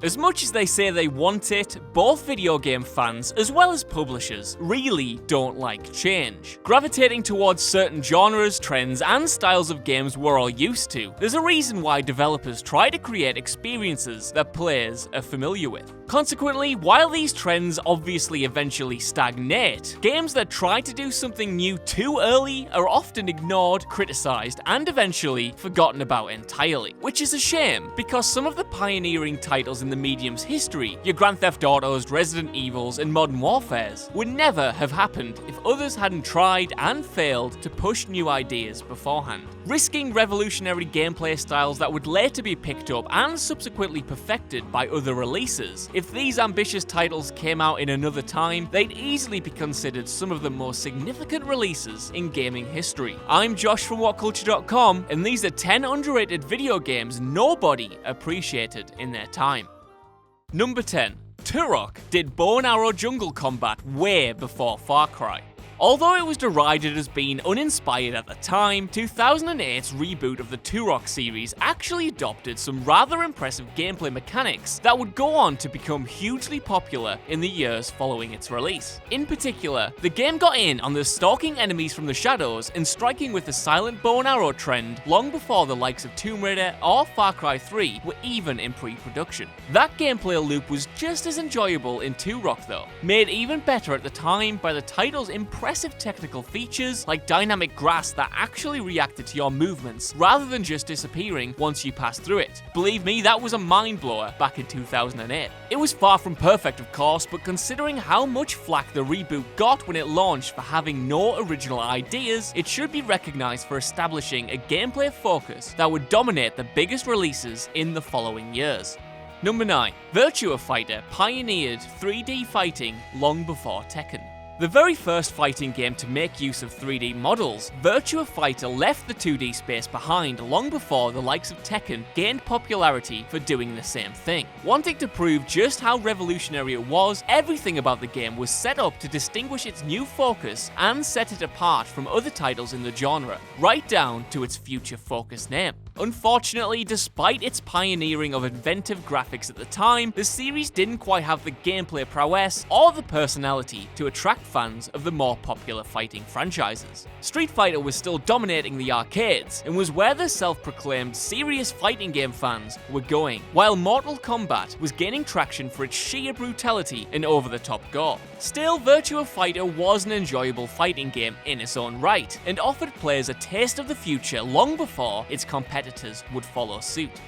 As much as they say they want it, both video game fans, as well as publishers, really don't like change. Gravitating towards certain genres, trends, and styles of games we're all used to, there's a reason why developers try to create experiences that players are familiar with. Consequently, while these trends obviously eventually stagnate, games that try to do something new too early are often ignored, criticized, and eventually forgotten about entirely. Which is a shame, because some of the pioneering titles in the medium's history, your Grand Theft Autos, Resident Evils, and Modern Warfares, would never have happened if others hadn't tried and failed to push new ideas beforehand. Risking revolutionary gameplay styles that would later be picked up and subsequently perfected by other releases. If these ambitious titles came out in another time, they'd easily be considered some of the most significant releases in gaming history. I'm Josh from WhatCulture.com, and these are 10 underrated video games nobody appreciated in their time. Number 10. TUROK did bow and arrow jungle combat way before Far Cry. Although it was derided as being uninspired at the time, 2008's reboot of the TUROK series actually adopted some rather impressive gameplay mechanics that would go on to become hugely popular in the years following its release. In particular, the game got in on the stalking enemies from the shadows and striking with the silent bow and arrow trend long before the likes of Tomb Raider or Far Cry 3 were even in pre-production. That gameplay loop was just as enjoyable in TUROK though, made even better at the time by the title's impressive technical features like dynamic grass that actually reacted to your movements rather than just disappearing once you passed through it. Believe me, that was a mind blower back in 2008. It was far from perfect, of course, but considering how much flack the reboot got when it launched for having no original ideas, it should be recognized for establishing a gameplay focus that would dominate the biggest releases in the following years. Number 9. VIRTUA Fighter pioneered 3D fighting long before Tekken. The very first fighting game to make use of 3D models, Virtua Fighter left the 2D space behind long before the likes of Tekken gained popularity for doing the same thing. Wanting to prove just how revolutionary it was, everything about the game was set up to distinguish its new focus and set it apart from other titles in the genre, right down to its future-focused name. Unfortunately, despite its pioneering of inventive graphics at the time, the series didn't quite have the gameplay prowess or the personality to attract fans of the more popular fighting franchises. Street Fighter was still dominating the arcades and was where the self-proclaimed serious fighting game fans were going, while Mortal Kombat was gaining traction for its sheer brutality and over-the-top gore. Still, Virtua Fighter was an enjoyable fighting game in its own right, and offered players a taste of the future long before its competitors would follow suit.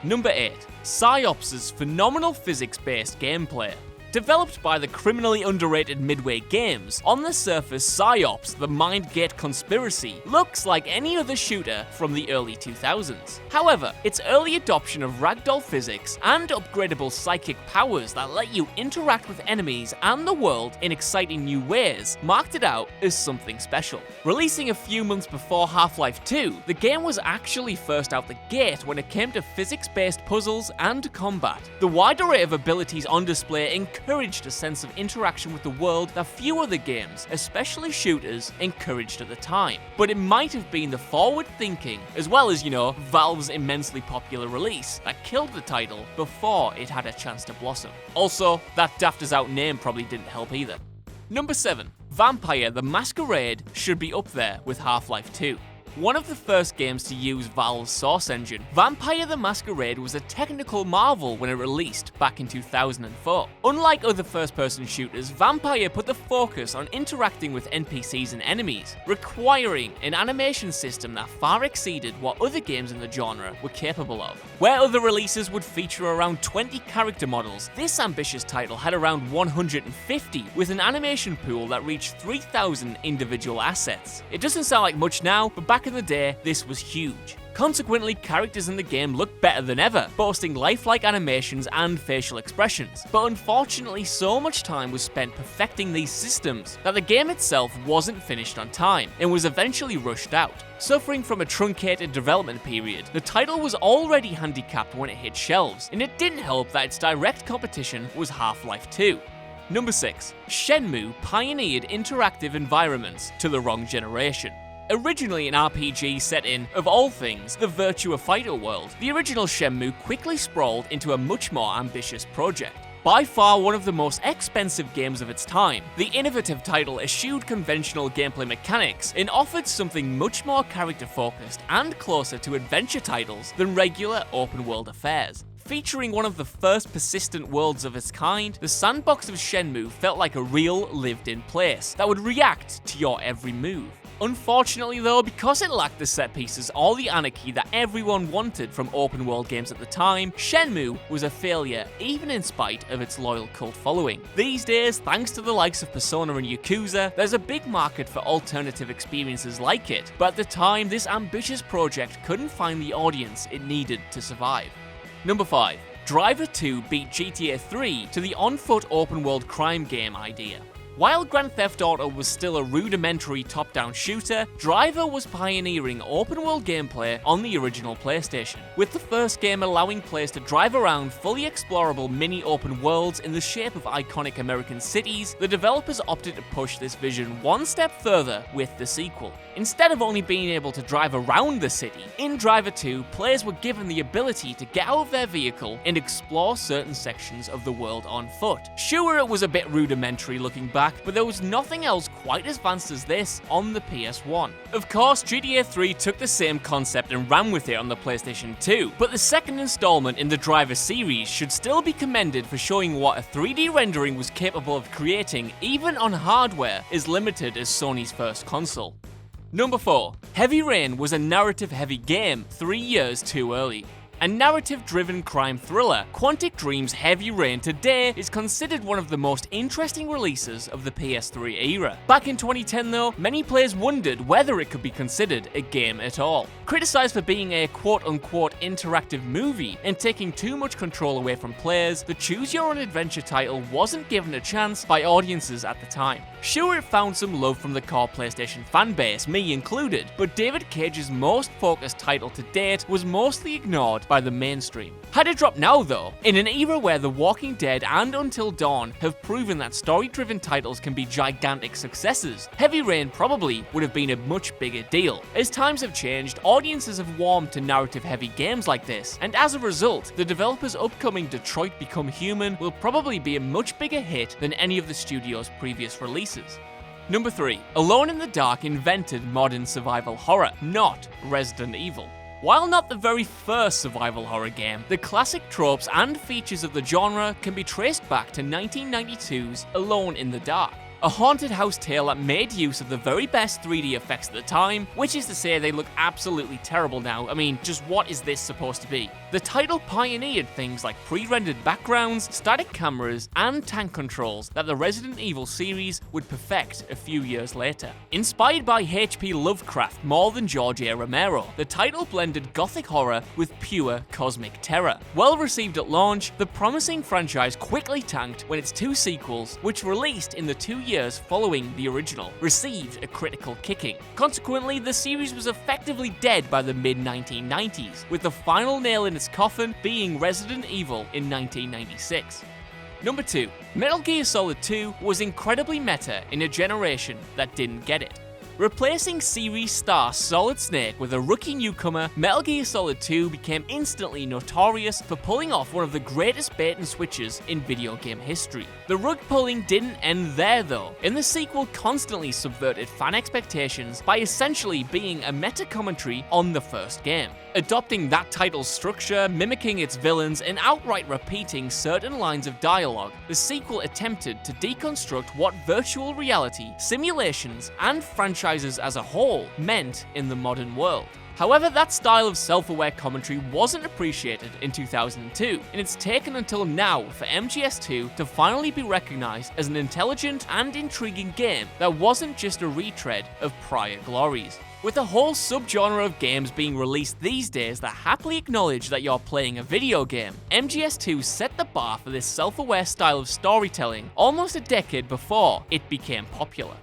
Number 8. PSI-OPS' phenomenal physics-based gameplay. Developed by the criminally underrated Midway Games, on the surface PSI-OPS, the Mind Gate Conspiracy, looks like any other shooter from the early 2000s. However, its early adoption of ragdoll physics and upgradable psychic powers that let you interact with enemies and the world in exciting new ways marked it out as something special. Releasing a few months before Half-Life 2, the game was actually first out the gate when it came to physics-based puzzles and combat. The wide array of abilities on display encouraged a sense of interaction with the world that few other games, especially shooters, encouraged at the time. But it might have been the forward thinking, as well as, Valve's immensely popular release, that killed the title before it had a chance to blossom. Also, that daft as out name probably didn't help either. Number 7. Vampire: The Masquerade should be up there with Half-Life 2. One of the first games to use Valve's Source engine, Vampire: The Masquerade was a technical marvel when it released back in 2004. Unlike other first-person shooters, Vampire put the focus on interacting with NPCs and enemies, requiring an animation system that far exceeded what other games in the genre were capable of. Where other releases would feature around 20 character models, this ambitious title had around 150, with an animation pool that reached 3,000 individual assets. It doesn't sound like much now, but back in the day, this was huge. Consequently, characters in the game looked better than ever, boasting lifelike animations and facial expressions. But unfortunately, so much time was spent perfecting these systems that the game itself wasn't finished on time, and was eventually rushed out. Suffering from a truncated development period, the title was already handicapped when it hit shelves, and it didn't help that its direct competition was Half-Life 2. Number 6. Shenmue pioneered interactive environments to the wrong generation. Originally an RPG set in, of all things, the VIRTUA fighter world, the original Shenmue quickly sprawled into a much more ambitious project. By far one of the most expensive games of its time, the innovative title eschewed conventional gameplay mechanics and offered something much more character-focused and closer to adventure titles than regular open-world affairs. Featuring one of the first persistent worlds of its kind, the sandbox of Shenmue felt like a real lived-in place that would react to your every move. Unfortunately though, because it lacked the set pieces or the anarchy that everyone wanted from open world games at the time, Shenmue was a failure even in spite of its loyal cult following. These days, thanks to the likes of Persona and Yakuza, there's a big market for alternative experiences like it, but at the time this ambitious project couldn't find the audience it needed to survive. Number 5. Driver 2 beat GTA 3 to the on-foot open-world crime game idea. While Grand Theft Auto was still a rudimentary top-down shooter, Driver was pioneering open-world gameplay on the original PlayStation, with the first game allowing players to drive around fully explorable mini-open worlds in the shape of iconic American cities. The developers opted to push this vision one step further with the sequel. Instead of only being able to drive around the city, in Driver 2, players were given the ability to get out of their vehicle and explore certain sections of the world on foot. Sure, it was a bit rudimentary looking back, but there was nothing else quite as advanced as this on the PS1. Of course, GTA 3 took the same concept and ran with it on the PlayStation 2, but the second installment in the Driver series should still be commended for showing what a 3D rendering was capable of creating even on hardware as limited as Sony's first console. Number 4. Heavy Rain was a narrative-heavy game 3 years too early. A narrative-driven crime thriller, Quantic Dream's Heavy Rain today is considered one of the most interesting releases of the PS3 era. Back in 2010 though, many players wondered whether it could be considered a game at all. Criticized for being a quote-unquote interactive movie and taking too much control away from players, the choose-your-own-adventure title wasn't given a chance by audiences at the time. Sure, it found some love from the core PlayStation fanbase, me included, but David Cage's most focused title to date was mostly ignored by the mainstream. Had it dropped now though, in an era where The Walking Dead and Until Dawn have proven that story-driven titles can be gigantic successes, Heavy Rain probably would have been a much bigger deal. As times have changed, audiences have warmed to narrative-heavy games like this, and as a result, the developer's upcoming Detroit Become Human will probably be a much bigger hit than any of the studio's previous releases. Number 3. Alone in the Dark invented modern survival horror, not Resident Evil. While not the very first survival horror game, the classic tropes and features of the genre can be traced back to 1992's Alone in the Dark, a haunted house tale that made use of the very best 3D effects at the time, which is to say they look absolutely terrible now. I mean, just what is this supposed to be? The title pioneered things like pre-rendered backgrounds, static cameras, and tank controls that the Resident Evil series would perfect a few years later. Inspired by H.P. Lovecraft more than George A. Romero, the title blended gothic horror with pure cosmic terror. Well received at launch, the promising franchise quickly tanked when its 2 sequels, which released in the 2 years following the original, received a critical kicking. Consequently, the series was effectively dead by the mid-1990s, with the final nail in its coffin being Resident Evil in 1996. Number 2. Metal Gear Solid 2 was incredibly meta in a generation that didn't get it. Replacing series star Solid Snake with a rookie newcomer, Metal Gear Solid 2 became instantly notorious for pulling off one of the greatest bait and switches in video game history. The rug pulling didn't end there though, and the sequel constantly subverted fan expectations by essentially being a meta commentary on the first game. Adopting that title's structure, mimicking its villains, and outright repeating certain lines of dialogue, the sequel attempted to deconstruct what virtual reality, simulations, and franchises as a whole meant in the modern world. However, that style of self-aware commentary wasn't appreciated in 2002, and it's taken until now for MGS2 to finally be recognized as an intelligent and intriguing game that wasn't just a retread of prior glories. With a whole subgenre of games being released these days that happily acknowledge that you're playing a video game, MGS2 set the bar for this self-aware style of storytelling almost a decade before it became popular.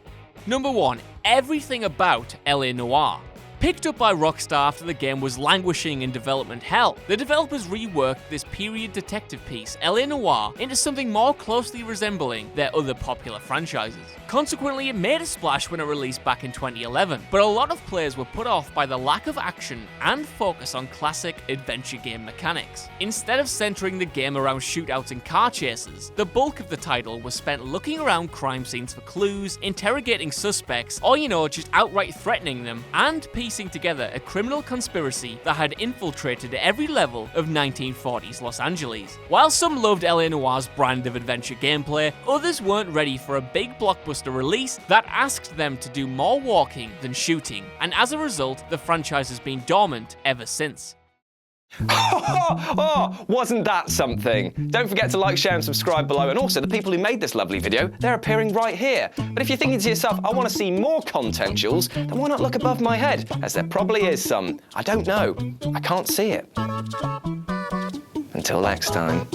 Number 1. Everything about LA Noire. Picked up by Rockstar after the game was languishing in development hell, the developers reworked this period detective piece, LA Noire, into something more closely resembling their other popular franchises. Consequently, it made a splash when it released back in 2011, but a lot of players were put off by the lack of action and focus on classic adventure game mechanics. Instead of centering the game around shootouts and car chases, the bulk of the title was spent looking around crime scenes for clues, interrogating suspects, or just outright threatening them, and piecing together a criminal conspiracy that had infiltrated every level of 1940s Los Angeles. While some loved LA Noire's brand of adventure gameplay, others weren't ready for a big blockbuster release that asked them to do more walking than shooting, and as a result, the franchise has been dormant ever since. Wasn't that something? Don't forget to like, share and subscribe below, and also the people who made this lovely video, they're appearing right here. But if you're thinking to yourself, I want to see more content, Jules, then why not look above my head, as there probably is some. I don't know. I can't see it. Until next time.